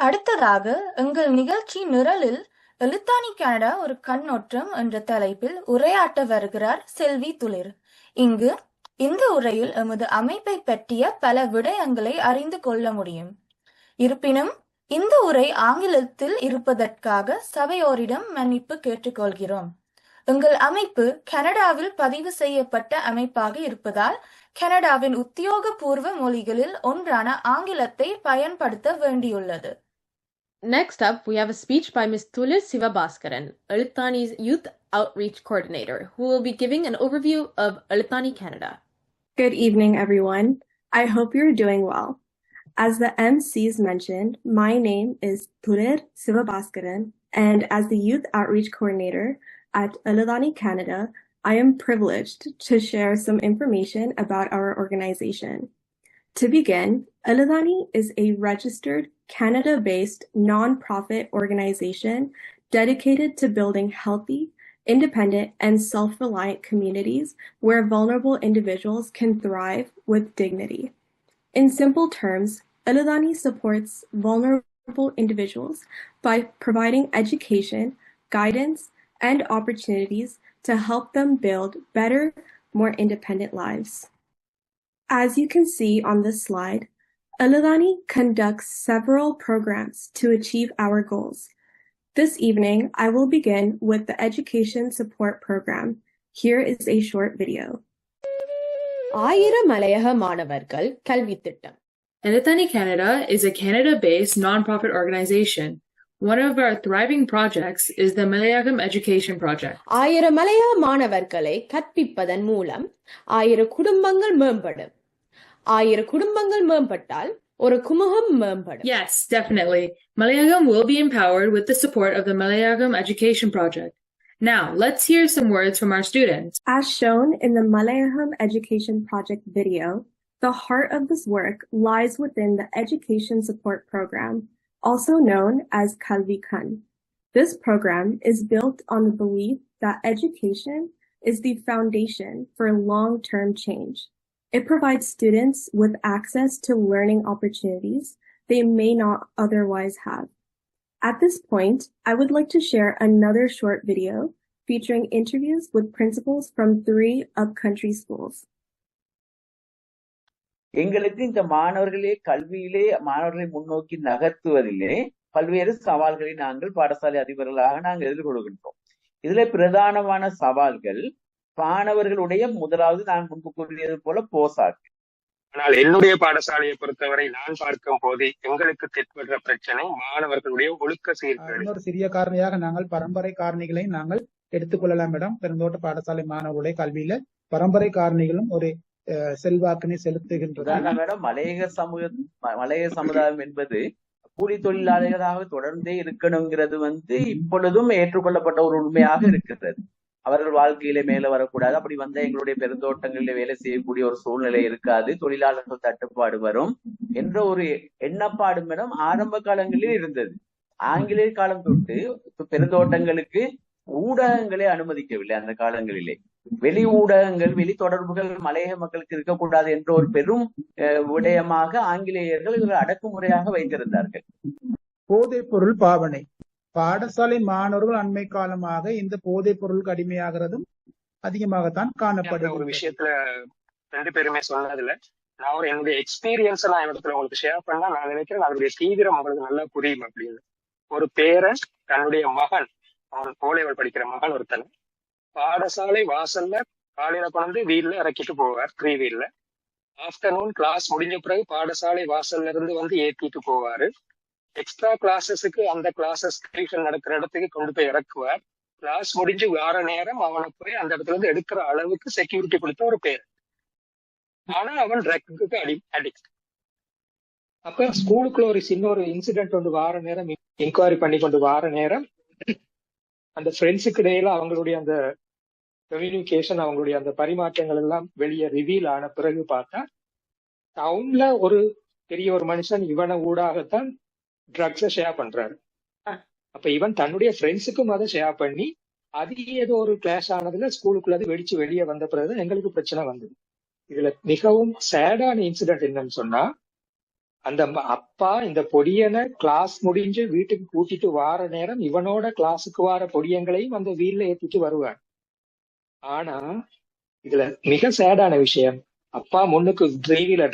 அடுத்ததாக எங்கள் நிகழ்ச்சி நிரலில் எழுத்தாணி கனடா ஒரு கண்ணோட்டம் என்ற தலைப்பில் உரையாற்ற வருகிறார் செல்வி துளிர். இங்கு இந்த உரையில் எமது அமைப்பை பற்றிய பல விடயங்களை அறிந்து கொள்ள முடியும். இருப்பினும் இந்த உரை ஆங்கிலத்தில் இருப்பதற்காக சபையோரிடம் மன்னிப்பு கேட்டுக்கொள்கிறோம். எங்கள் அமைப்பு கனடாவில் பதிவு செய்யப்பட்ட அமைப்பாக இருப்பதால் கனடாவின் உத்தியோகபூர்வ மொழிகளில் ஒன்றான ஆங்கிலத்தை பயன்படுத்த வேண்டியுள்ளது. Next up, we have a speech by Ms. Tulir Sivabhaskaran, Elithani's Youth Outreach Coordinator, who will be giving an overview of Elithani Canada. Good evening, everyone. I hope you're doing well. As the MCs mentioned, my name is Tulir Sivabhaskaran, and as the Youth Outreach Coordinator at Elithani Canada, I am privileged to share some information about our organization. To begin, Elithani is a registered Canada-based non-profit organization dedicated to building healthy, independent, and self-reliant communities where vulnerable individuals can thrive with dignity. In simple terms, Elithani supports vulnerable individuals by providing education, guidance, and opportunities to help them build better, more independent lives. As you can see on this slide, Elithani conducts several programs to achieve our goals. This evening, I will begin with the Education Support Program. Here is a short video. மலையக மாணவர்கள் கல்வி திட்டம். Elithani Canada is a Canada-based non-profit organization. One of our thriving projects is the Malayagam Education Project. மலையக மாணவர்களை கற்பிப்பதன் மூலம் 1000 குடும்பங்கள் மேம்படும். 1000 குடும்பங்கள் மேம்பட்டால் ஒரு குமுகம் மேம்படும். Yes, definitely. Malayagam will be empowered with the support of the Malayagam Education Project. Now, let's hear some words from our students. As shown in the Malayagam Education Project video, the heart of this work lies within the Education Support Program, also known as Kalvikan. This program is built on the belief that education is the foundation for long-term change. It provides students with access to learning opportunities they may not otherwise have. At this point, I would like to share another short video featuring interviews with principals from 3 upcountry schools. எங்களுக்கு இந்த கல்வியிலே மாணவர்களை முன்னோக்கி நகர்த்துவதிலே பல்வேறு சவால்களை நாங்கள் பாடசாலை அதிபர்களாக நாங்கள் எதிர்கொள்கின்றோம். இதுல பிரதானமான சவால்கள் மாணவர்களுடைய முதலாவது நான் முன்பு கூறியது போல போசாக்கு. ஆனால் என்னுடைய பாடசாலையை பொறுத்தவரை நான் பார்க்கும் போது எங்களுக்கு தென்படுற பிரச்சனை மாணவர்களுடைய ஒழுக்க சீர்கேடு. இன்னொரு சிறிய காரணியாக நாங்கள் பரம்பரை காரணிகளை நாங்கள் எடுத்துக்கொள்ளலாம் மேடம். பெருந்தோட்ட பாடசாலை மாணவர்களுடைய கல்வியில பரம்பரை காரணிகளும் ஒரு செல்வாக்கினை செலுத்துகின்றது. மேடம், மலையக சமுதாயம் என்பது கூலி தொழிலாளர்களாக தொடர்ந்தே இருக்கணுங்கிறது இப்பொழுதும் ஏற்றுக்கொள்ளப்பட்ட ஒரு உண்மையாக இருக்கிறது. அவர்கள் வாழ்க்கையிலே மேல வரக்கூடாது, அப்படி வந்தா எங்களுடைய பெருந்தோட்டங்களில வேலை செய்யக்கூடிய ஒரு சூழ்நிலை இருக்காது, தொழிலாளர்கள் தட்டுப்பாடு வரும் என்ற ஒரு எண்ணப்பாடு மேடம் ஆரம்ப காலங்களில் இருந்தது. ஆங்கிலேய காலம் தொட்டு பெருந்தோட்டங்களுக்கு ஊடகங்களே அனுமதிக்கவில்லை. அந்த காலங்களிலே வெளி ஊடகங்கள், வெளி தொடர்புகள் மலையக மக்களுக்கு இருக்கக்கூடாது என்ற ஒரு பெரும் விடயமாக ஆங்கிலேயர்கள் இவர்கள் அடக்குமுறையாக வைத்திருந்தார்கள். போதைப் பொருள் பாவனை பாடசாலை மாணவர்கள் அண்மை காலமாக இந்த போதைப் பொருளுக்கு அடிமையாகிறதும் அதிகமாகத்தான் காணப்படும். ஒரு விஷயத்துல 2 பேருமே சொன்னதுல நான் என்னுடைய எக்ஸ்பீரியன்ஸ் எல்லாம் இடத்துல உங்களுக்கு ஷேர் பண்ணா நான் நினைக்கிறேன் அதனுடைய தீவிரம் உங்களுக்கு நல்லா புரியும் அப்படின்னு. ஒரு பேரன் தன்னுடைய மகன், அவன் கோலேவல் படிக்கிற மகன் ஒருத்தன் பாடசாலை வாசல்ல காலையில கொண்டு வீல்ல இறக்கிட்டு போவார், 3 வீல்ல. ஆஃப்டர்நூன் கிளாஸ் முடிஞ்ச பிறகு பாடசாலை வாசல்ல இருந்து ஏத்திட்டு போவாரு. எக்ஸ்ட்ரா கிளாஸஸுக்கு அந்த கிளாஸஸ் டியூஷன் நடக்கிற இடத்துக்கு கொண்டு போய் இறக்குவார். கிளாஸ் முடிஞ்சு வார நேரம் அவனை போய் அந்த இடத்துல இருந்து எடுக்கிற அளவுக்கு செக்யூரிட்டி கொடுத்த ஒரு பேர். ஆனா அவன் ட்ரக்குக்கு அடிக்ட். அப்ப ஸ்கூலுக்குள்ள ஒரு சின்ன ஒரு இன்சிடென்ட் வார நேரம் என்கொயரி பண்ணி கொண்டு வார நேரம் அந்த ஃப்ரெண்ட்ஸுக்கு இடையில அவங்களுடைய அந்த கம்யூனிகேஷன், அவங்களுடைய அந்த பரிமாற்றங்கள் எல்லாம் வெளியே ரிவீல் ஆன பிறகு பார்த்தா டவுன்ல ஒரு பெரிய ஒரு மனுஷன் இவனை ஊடாகத்தான் ட்ரக்ஸை ஷேர் பண்றாரு. அப்ப இவன் தன்னுடைய ஃப்ரெண்ட்ஸுக்கும் அதை ஷேர் பண்ணி அது ஏதோ ஒரு கிளாஷ் ஆனதுல ஸ்கூலுக்குள்ள அது வெடிச்சு வெளியே வந்த பிறகு எங்களுக்கு பிரச்சனை வந்தது. இதுல மிகவும் சேடான இன்சிடென்ட் என்னன்னு சொன்னா, அந்த அப்பா இந்த பொடியனை கிளாஸ் முடிஞ்சு வீட்டுக்கு கூட்டிட்டு வார நேரம் இவனோட கிளாஸுக்கு வார பொடியங்களையும் அந்த வீல்ல ஏத்திட்டு வருவான். ஆனா இதுல மிக சேடான விஷயம், அப்பா முன்னுக்கு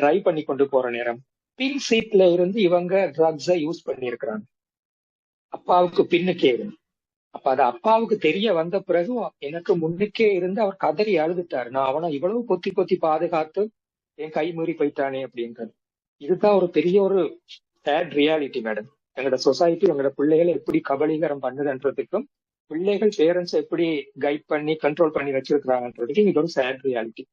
டிரைவ் பண்ணி கொண்டு போற நேரம் பின் சீட்ல இருந்து இவங்க ட்ரக்ஸை யூஸ் பண்ணி இருக்கிறாங்க. அப்பாவுக்கு பின்னுக்கே இருந்து. அப்ப அது அப்பாவுக்கு தெரிய வந்த பிறகு எனக்கு முன்னுக்கே இருந்து அவர் கதறி அழுதுட்டாரு. நான் அவனை இவ்வளவு பொத்தி பொத்தி பாதுகாத்து என் கை மீறி போயிட்டானே அப்படின்றது. இதுதான் ஒரு பெரிய ஒரு சேட் ரியாலிட்டி மேடம். எங்களோட சொசைட்டி எங்களோட பிள்ளைகளை எப்படி கபலீகரம் பண்ணுதுன்றதுக்கும் பிள்ளைகள் பேரண்ட்ஸ் எப்படி கைட் பண்ணி கண்ட்ரோல் பண்ணி வச்சிருக்கிறாங்கன்றதுக்கும் இது ஒரு sad reality.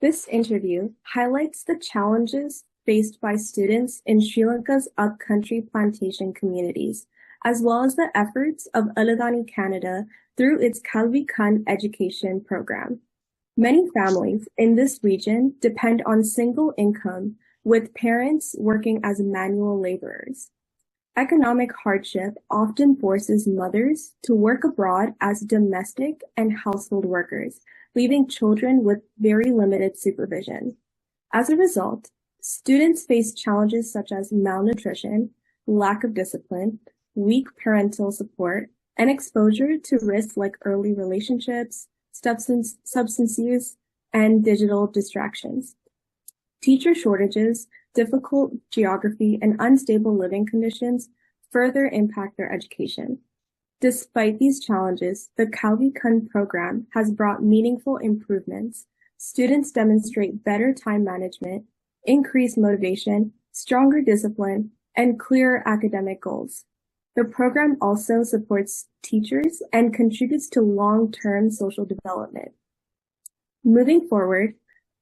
This interview highlights the challenges faced by students in Sri Lanka's upcountry plantation communities, as well as the efforts of Aladani Canada through its Kalvi Kan education program. Many families in this region depend on single income, with parents working as manual laborers. Economic hardship often forces mothers to work abroad as domestic and household workers, leaving children with very limited supervision. As a result, students face challenges such as malnutrition, lack of discipline, weak parental support, and exposure to risks like early relationships, substance use, and digital distractions. Teacher shortages, difficult geography, and unstable living conditions further impact their education. Despite these challenges, the Kalvi Kan program has brought meaningful improvements. Students demonstrate better time management, increased motivation, stronger discipline, and clearer academic goals. The program also supports teachers and contributes to long-term social development. Moving forward,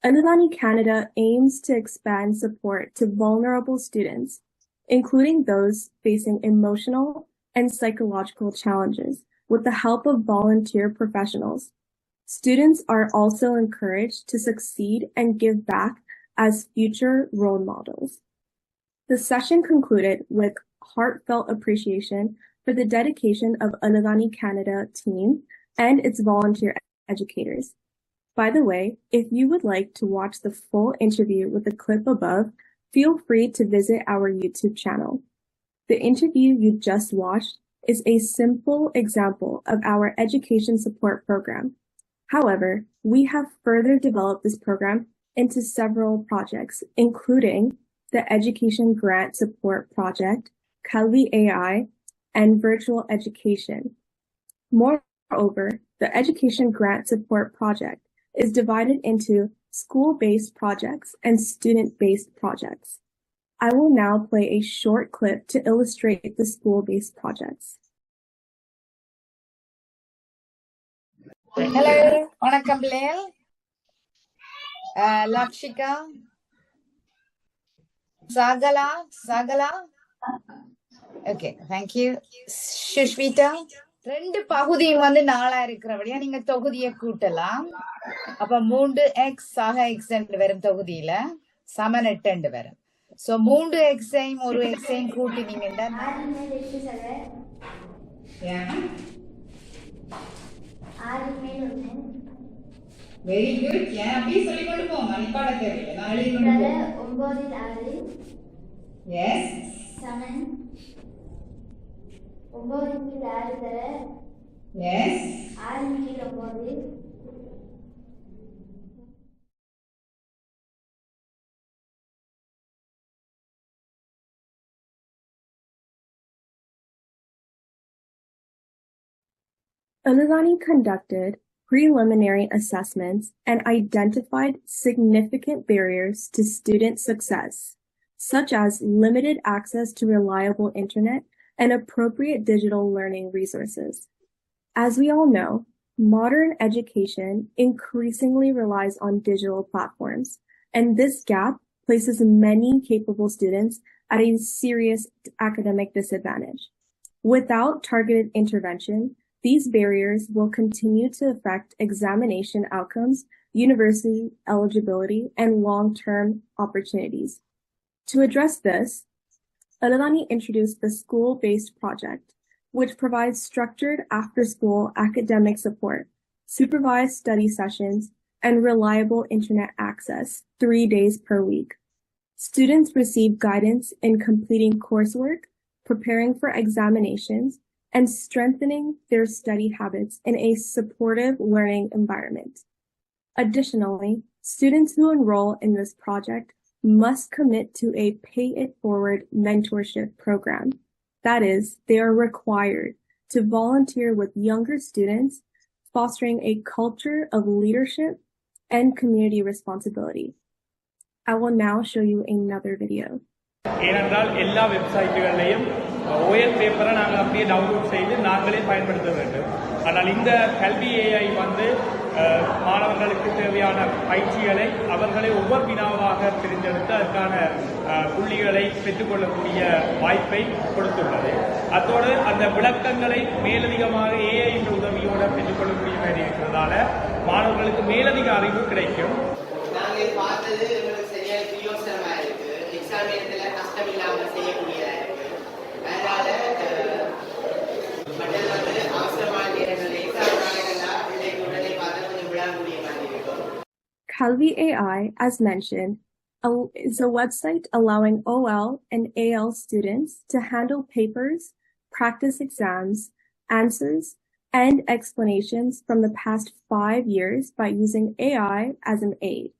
Aladani Canada aims to expand support to vulnerable students, including those facing emotional and psychological challenges, with the help of volunteer professionals. Students are also encouraged to succeed and give back as future role models. The session concluded with heartfelt appreciation for the dedication of Aladani Canada team and its volunteer educators. By the way, if you would like to watch the full interview with the clip above, feel free to visit our YouTube channel. The interview you just watched is a simple example of our education support program. However, we have further developed this program into several projects, including the Education Grant Support Project, Kalvi AI, and Virtual Education. Moreover, the Education Grant Support Project is divided into school-based projects and student-based projects. I will now play a short clip to illustrate the school-based projects. Hello, வணக்கம் பிள்ளைகள். Lakshika, சாகலா. Okay, thank you. Sushmita. 2 பகுதியும் வந்து 4 இருக்கிறபடியா நீங்க தொகுதியை கூட்டலாம். அப்ப 3x ஆக x வரும் தொகுதியில சமன் 8 வரும். சோ 3x-ஐயும் 1x-ஐயும் கூட்டினீங்கன்னா வெரி குட். ஏன் அப்படியே சொல்லிக் கொண்டு போங்க, அனுப்பாட தேவையில்லை, நான் எழுதி கொண்டு போங்க. 9 எஸ் சமன் 9 6 தர S 6 9. Aladani conducted preliminary assessments and identified significant barriers to student success, such as limited access to reliable internet and appropriate digital learning resources. As we all know, modern education increasingly relies on digital platforms, and this gap places many capable students at a serious academic disadvantage. Without targeted intervention, these barriers will continue to affect examination outcomes, university eligibility, and long-term opportunities. To address this, Aladani introduced the School-Based Project, which provides structured after-school academic support, supervised study sessions, and reliable internet access 3 days per week. Students receive guidance in completing coursework, preparing for examinations, and strengthening their study habits in a supportive learning environment. Additionally, students who enroll in this project must commit to a pay-it-forward mentorship program. That is, they are required to volunteer with younger students, fostering a culture of leadership and community responsibility. I will now show you another video. ஏனென்றால் எல்லா வெப்சைட்டுகளையும் OL பேப்பரை நாங்கள் அப்படியே download செய்து நாங்களே பயன்படுத்த வேண்டும். ஆனால் இந்த கல்வி AI வந்து மாணவர்களுக்கு தேவையான பயிற்சிகளை அவர்களை ஒவ்வொரு வினாவாக தெரிந்தெடுத்து அதற்கான புள்ளிகளை பெற்றுக்கொள்ளக்கூடிய வாய்ப்பை கொடுத்துள்ளது. அத்தோடு அந்த விளக்கங்களை மேலதிகமாக AI உதவியோடு பெற்றுக்கொள்ளக்கூடிய மாதிரி இருக்கிறதால மாணவர்களுக்கு மேலதிக அறிவு கிடைக்கும். நாங்கள் பார்த்தது உங்களுக்கு சரியான பிரியோசனமா இருக்கு. எக்ஸாம் நேரத்தில் கஷ்டம் இல்லாமல் செய்யக்கூடியதா இருக்கு. அதனால மற்றது வந்து அவசரமான நேரங்களில் எக்ஸாம் நாளைகள்லாம் பிள்ளைங்க உடனே பார்த்தா கொஞ்சம் விழாக்கூடிய மாதிரி இருக்கும். Kalvi AI, as mentioned, is a website allowing OL and AL students to handle papers, practice exams, answers, and explanations from the past 5 years by using AI as an aid.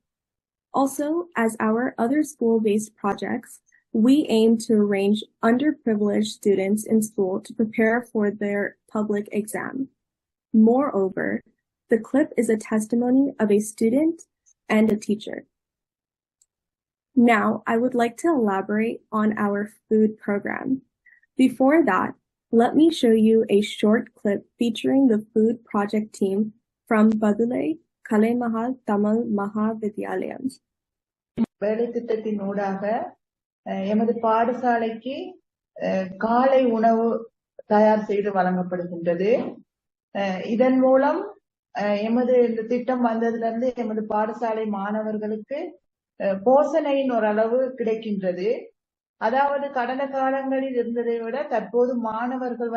Also, as our other school-based projects, we aim to arrange underprivileged students in school to prepare for their public exam. Moreover, the clip is a testimony of a student and a teacher. Now, I would like to elaborate on our food program. Before that, let me show you a short clip featuring the food project team from Badulai Kale Mahal Tamil Mahavidyalayam. வேலை திட்டத்தின் ஊடாக எமது பாடசாலைக்கு காலை உணவு தயார் செய்து வழங்கப்படுகின்றது. இதன் மூலம் எமது இந்த திட்டம் வந்ததிலிருந்து எமது பாடசாலை மாணவர்களுக்கு போசனையின் ஓரளவு கிடைக்கின்றது. அதாவது கடந்த காலங்களில் இருந்ததை விட தற்போது மாணவர்கள்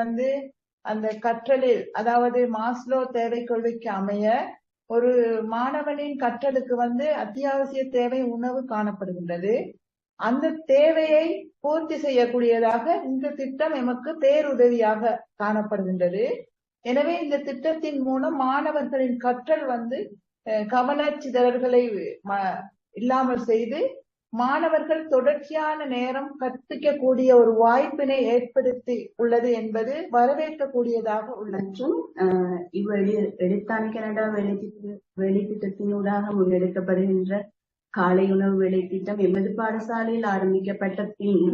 அந்த கற்றலில், அதாவது மாஸ்லோ தேவை கொள்கைக்கு அமைய ஒரு மாணவனின் கற்றலுக்கு அத்தியாவசிய தேவை உணவு காணப்படுகின்றது. அந்த தேவையை பூர்த்தி செய்யக்கூடியதாக இந்த திட்டம் எமக்கு பேருதவியாக காணப்படுகின்றது. எனவே இந்த திட்டத்தின் மூலம் மாணவர்களின் கற்றல் கவனச்சிதறல்களை இல்லாமல் செய்து மாணவர்கள் தொடர்ச்சியான நேரம் கற்பிக்கக்கூடிய ஒரு வாய்ப்பினை ஏற்படுத்தி உள்ளது என்பது வரவேற்கக்கூடியதாக உள்ளது. மற்றும் எழுத்தாணி கனடா வேலை திட்டத்தினூடாக முன்னெடுக்கப்படுகின்ற காலை உணவு வேலை திட்டம் எமது பாடசாலையில் ஆரம்பிக்கப்பட்ட பின்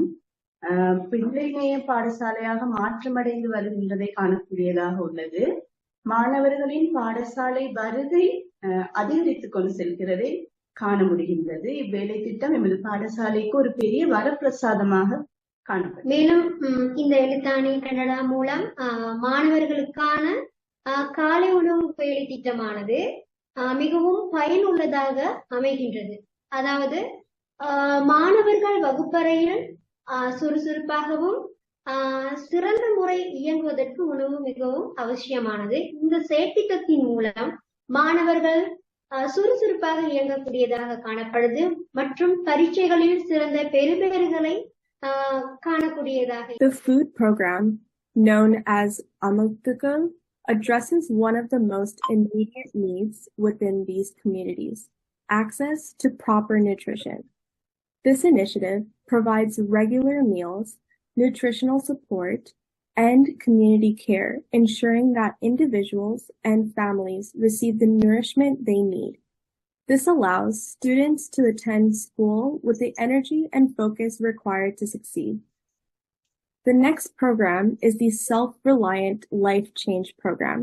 பிள்ளைநேய பாடசாலையாக மாற்றமடைந்து வருகின்றதை காணக்கூடியதாக உள்ளது. மாணவர்களின் பாடசாலை வருகை அதிகரித்துக் கொண்டு செல்கிறதை காண முடிகின்றது. இவ்வேலை திட்டம் எமது பாடசாலைக்கு ஒரு பெரிய வரப்பிரசாதமாக காணப்படும். மேலும் இந்த எழுத்தாணி கனடா மூலம் மாணவர்களுக்கான காலை உணவு வேலை திட்டமானது மிகவும் பயனுள்ளதாக அமைகின்றது. அதாவது மாணவர்கள் வகுப்பறையில் சுறுசுறுப்பாகவும் சிறந்த முறை இயங்குவதற்கு உணவு மிகவும் அவசியமானது. இந்த செயற்திட்டத்தின் மூலம் மாணவர்கள் சுறுசுறுப்பாக இயங்கக்கூடியதாக காணப்படுது மற்றும் பரீட்சைகளில் சிறந்த பெறுபேறுகளை காணக்கூடியதாக. The food program, known as Amalthukal, addresses one of the most immediate needs within these communities: access to proper nutrition. This initiative provides regular meals, nutritional support, and community care, ensuring that individuals and families receive the nourishment they need. This allows students to attend school with the energy and focus required to succeed. The next program is the Self-Reliant Life Change Program.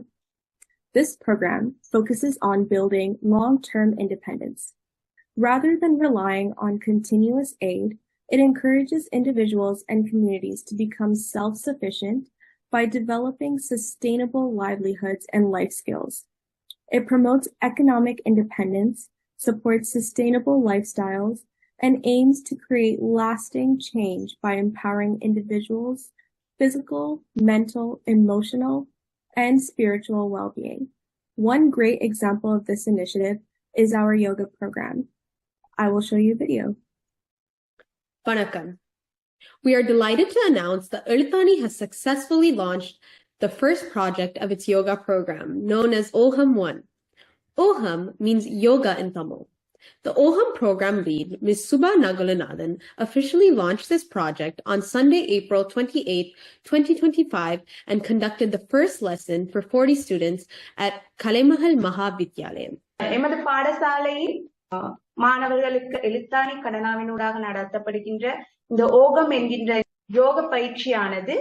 This program focuses on building long-term independence. Rather than relying on continuous aid, it encourages individuals and communities to become self-sufficient by developing sustainable livelihoods and life skills. It promotes economic independence, supports sustainable lifestyles, and aims to create lasting change by empowering individuals' physical, mental, emotional, and spiritual well-being. One great example of this initiative is our yoga program. I will show you a video. Vanakkam. We are delighted to announce that எழுத்தாணி has successfully launched the first project of its yoga program, known as Oham 1. Oham means yoga in Tamil. The Oham program lead, Ms. Subha Nagalanathan, officially launched this project on Sunday, April 28, 2025, and conducted the first lesson for 40 students at Kalemahal Mahavidyalayam. எமது பாடசாலையில் மாணவர்களுக்கு எழுத்தாணி கடனாவினூடாக நடத்தப்படுகின்ற இந்த ஓகம் என்கின்ற யோக பயிற்சியானது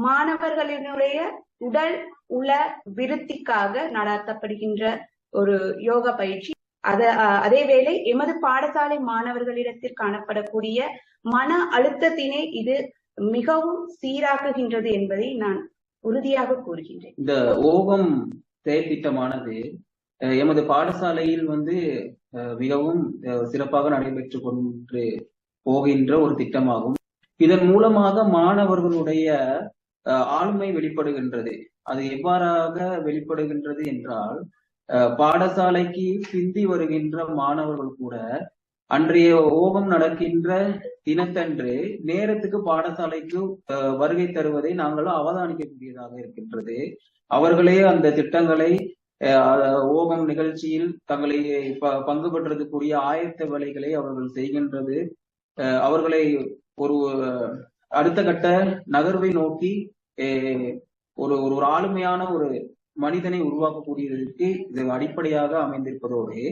மாணவர்களினுடைய உடல் உள விருத்திக்காக நடத்தப்படுகின்ற ஒரு யோக பயிற்சி. அதேவேளை எமது பாடசாலை மாணவர்களிடத்தில் காணப்படக்கூடிய மன அழுத்தத்தினை இது மிகவும் சீராக்குகின்றது என்பதை நான் உறுதியாக கூறுகின்றேன். இந்த ஓகம் செயல் திட்டமானது எமது பாடசாலையில் மிகவும் சிறப்பாக நடைபெற்று கொண்டு போகின்ற ஒரு திட்டமாகும். இதன் மூலமாக மாணவர்களுடைய ஆளுமை வெளிப்படுகின்றது. அது எவ்வாறாக வெளிப்படுகின்றது என்றால், பாடசாலைக்கு பிந்தி வருகின்ற மாணவர்கள் கூட அன்றைய ஓகம் நடக்கின்ற தினத்தன்று நேரத்துக்கு பாடசாலைக்கு வருகை தருவதை நாங்கள் அவதானிக்கக்கூடியதாக இருக்கின்றது. அவர்களே அந்த திட்டங்களை ஓகம் நிகழ்ச்சியில் தங்களை பங்கு பெற்றதுக்குரிய ஆயத்த வேலைகளை அவர்கள் செய்கின்றது. அவர்களை ஒரு அடுத்த கட்ட நகர்வை நோக்கி ஒரு ஆளுமையான ஒரு மனிதனை உருவாக்கக்கூடியதற்கு இது அடிப்படையாக அமைந்திருப்பதோடு,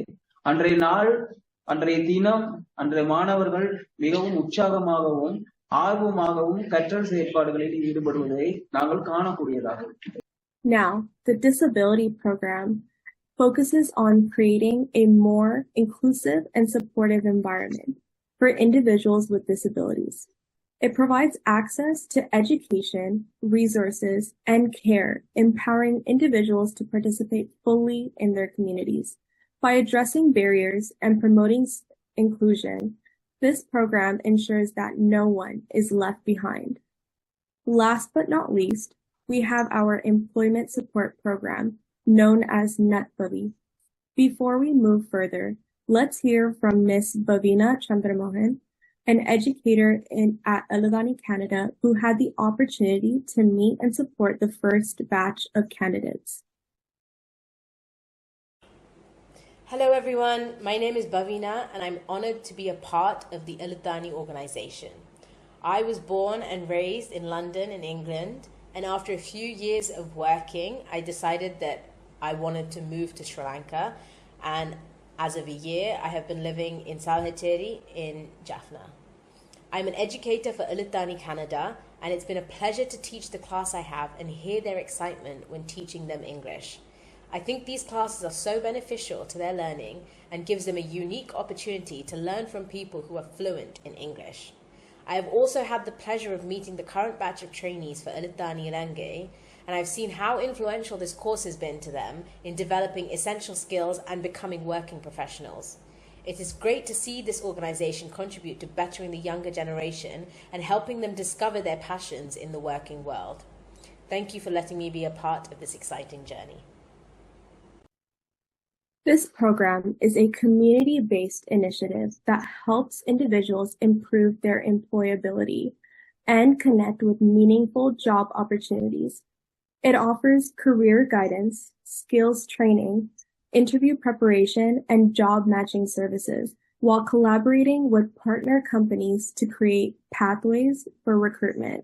அன்றைய தினம் அன்றைய மாணவர்கள் மிகவும் உற்சாகமாகவும் ஆர்வமாகவும் கற்றல் செயற்பாடுகளில் ஈடுபடுவதை நாங்கள் காணக்கூடியதாக இருக்கிறது. Now, the disability program focuses on creating a more inclusive and supportive environment for individuals with disabilities. It provides access to education, resources, and care, empowering individuals to participate fully in their communities. By addressing barriers and promoting inclusion, this program ensures that no one is left behind. Last but not least, we have our employment support program, known as Natbavi. Before we move further, let's hear from Ms. Bhavina Chandramohan, an educator at எழுத்தாணி Canada, who had the opportunity to meet and support the first batch of candidates. Hello everyone, my name is Bhavina and I'm honored to be a part of the எழுத்தாணி organization. I was born and raised in London in England, and after a few years of working, I decided that I wanted to move to Sri Lanka, and as of a year, I have been living in Salheteri in Jaffna. I'm an educator for எழுத்தாணி Canada, and it's been a pleasure to teach the class I have and hear their excitement when teaching them English. I think these classes are so beneficial to their learning and gives them a unique opportunity to learn from people who are fluent in English. I have also had the pleasure of meeting the current batch of trainees for எழுத்தாணி Ilangai, and I've seen how influential this course has been to them in developing essential skills and becoming working professionals. It is great to see this organization contribute to bettering the younger generation and helping them discover their passions in the working world. Thank you for letting me be a part of this exciting journey. This program is a community-based initiative that helps individuals improve their employability and connect with meaningful job opportunities. It offers career guidance, skills training, interview preparation, and job matching services while collaborating with partner companies to create pathways for recruitment.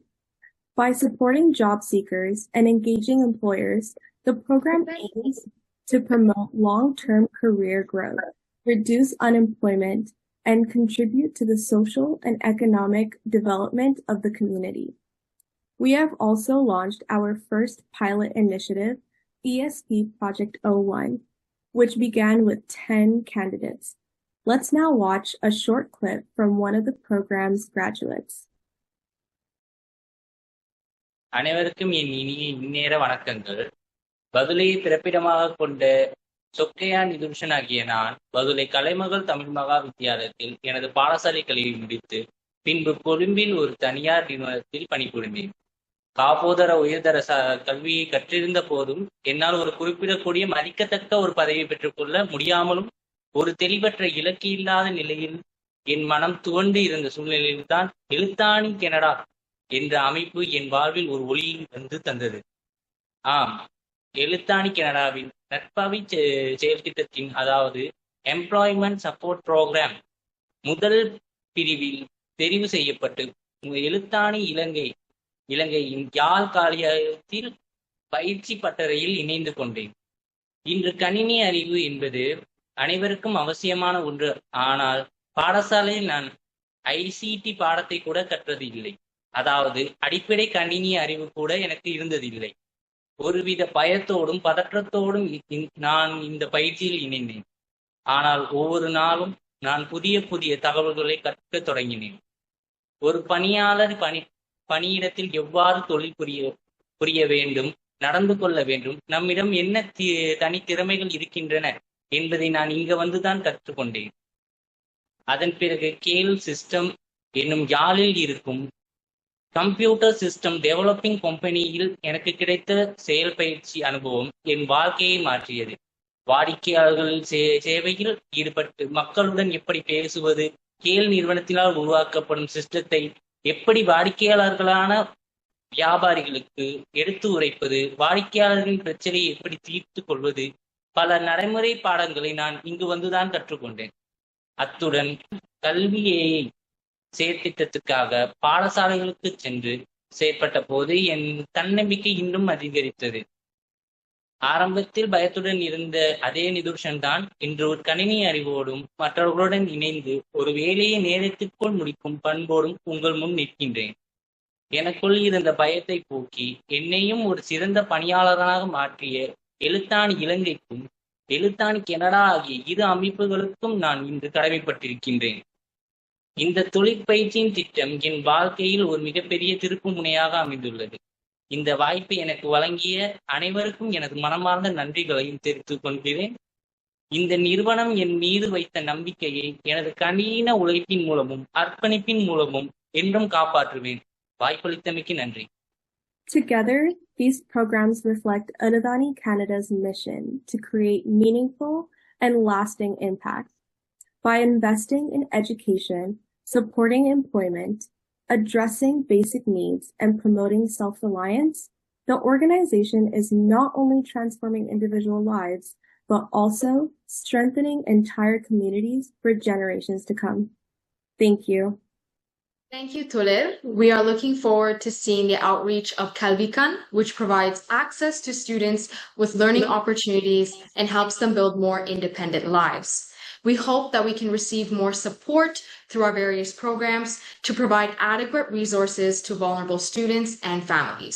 By supporting job seekers and engaging employers, the program aims to promote long-term career growth, reduce unemployment, and contribute to the social and economic development of the community. We have also launched our first pilot initiative, ESP Project 01, which began with 10 candidates. Let's now watch a short clip from one of the program's graduates. அனைவருக்கும் என் இனிய இந்நேர வணக்கங்கள். பதுளையை பிறப்பிடமாக கொண்ட சொக்கையான் நிதுஷன் ஆகிய நான் பதுளை கலைமகள் தமிழ் மகா வித்தியாலயத்தில் எனது பாடசாலை கல்வியை முடித்து பின்பு கொழும்பில் ஒரு தனியார் நிறுவனத்தில் பணிபுரிந்தேன். காப்போதர உயர்தர கல்வியை கற்றிருந்த போதும் என்னால் ஒரு குறிப்பிடக்கூடிய மதிக்கத்தக்க ஒரு பதவியை பெற்றுக்கொள்ள முடியாமலும் ஒரு தெளிவற்ற இலக்கு இல்லாத நிலையில் என் மனம் துவண்டு இருந்த சூழ்நிலையில்தான் எழுத்தாணி கனடா என்ற அமைப்பு என் வாழ்வில் ஒரு ஒளியை வந்து தந்தது. ஆம், எழுத்தாணி கனடாவின் நட்பாவி செயல் திட்டத்தின், அதாவது எம்ப்ளாய்மெண்ட் சப்போர்ட் ப்ரோக்ராம் முதல் பிரிவில் தெரிவு செய்யப்பட்டு எழுத்தாணி இலங்கையின் யாழ் காலியத்தில் பயிற்சி பட்டறையில் இணைந்து கொண்டேன். இன்று கணினி அறிவு என்பது அனைவருக்கும் அவசியமான ஒன்று. ஆனால் பாடசாலையில் நான் ஐசிடி பாடத்தை கூட கற்றது இல்லை. அதாவது அடிப்படை கணினி அறிவு கூட எனக்கு இருந்ததில்லை. ஒருவித பயத்தோடும் பதற்றத்தோடும் நான் இந்த பயிற்சியில் இணைந்தேன். ஆனால் ஒவ்வொரு நாளும் நான் புதிய புதிய தகவல்களை கற்க தொடங்கினேன். ஒரு பணியாளர் பணியிடத்தில் எவ்வாறு தொழில் புரிய வேண்டும், நடந்து கொள்ள வேண்டும், நம்மிடம் என்ன தனித்திறமைகள் இருக்கின்றன என்பதை நான் இங்க வந்துதான் கற்றுக்கொண்டேன். அதன் பிறகு கேல் சிஸ்டம் என்னும் யாழில் இருக்கும் கம்ப்யூட்டர் சிஸ்டம் டெவலப்பிங் கம்பெனியில் எனக்கு கிடைத்த செயல் பயிற்சி அனுபவம் என் வாழ்க்கையை மாற்றியது. வாடிக்கையாளர்கள் சேவையில் ஈடுபட்டு மக்களுடன் எப்படி பேசுவது, கேல் நிறுவனத்தினால் உருவாக்கப்படும் சிஸ்டத்தை எப்படி வாடிக்கையாளர்களான வியாபாரிகளுக்கு எடுத்து உரைப்பது, வாடிக்கையாளர்களின் பிரச்சனையை எப்படி தீர்த்து கொள்வது, பல நடைமுறை பாடங்களை நான் இங்கு வந்துதான் கற்றுக்கொண்டேன். அத்துடன் கல்வியை செயற்திட்டத்துக்காக பாடசாலைகளுக்கு சென்று செயற்பட்ட போது என் தன்னம்பிக்கை இன்னும் அதிகரித்தது. ஆரம்பத்தில் பயத்துடன் இருந்த அதே நிதர்ஷன் தான் இன்று ஒரு கணினி அறிவோடும் மற்றவர்களுடன் இணைந்து ஒரு வேலையை நேரத்திற்குள் முடிக்கும் பண்போடும் உங்கள் முன் நிற்கின்றேன். எனக்குள் இருந்த பயத்தை போக்கி என்னையும் ஒரு சிறந்த பணியாளராக மாற்றிய எழுத்தாணி இலங்கைக்கும் எழுத்தாணி கனடா ஆகிய இரு அமைப்புகளுக்கும் நான் இன்று கடமைப்பட்டிருக்கின்றேன். இந்த தொழிற்பயிற்சியின் திட்டம் என் வாழ்க்கையில் ஒரு மிகப்பெரிய திருப்பு முனையாக அமைந்துள்ளது. இந்த வாய்ப்பை எனக்கு வழங்கிய அனைவருக்கும் எனது மனமார்ந்த நன்றிகளையும் தெரிவித்துக் கொள்கிறேன். இந்த நிறுவனம் என் மீது வைத்த நம்பிக்கையை எனது கடின உழைப்பின் மூலமும் அர்ப்பணிப்பின் மூலமும் என்றும் காப்பாற்றுவேன். வாய்ப்பளித்தமைக்கு நன்றி. Together, these programs reflect Adadani Canada's mission to create meaningful and lasting impact. By investing in education, supporting employment, addressing basic needs, and promoting self-reliance, the organization is not only transforming individual lives, but also strengthening entire communities for generations to come. Thank you. Thank you, Tulir. We are looking forward to seeing the outreach of Kalvikan, which provides access to students with learning opportunities and helps them build more independent lives. We hope that we can receive more support through our various programs to provide adequate resources to vulnerable students and families.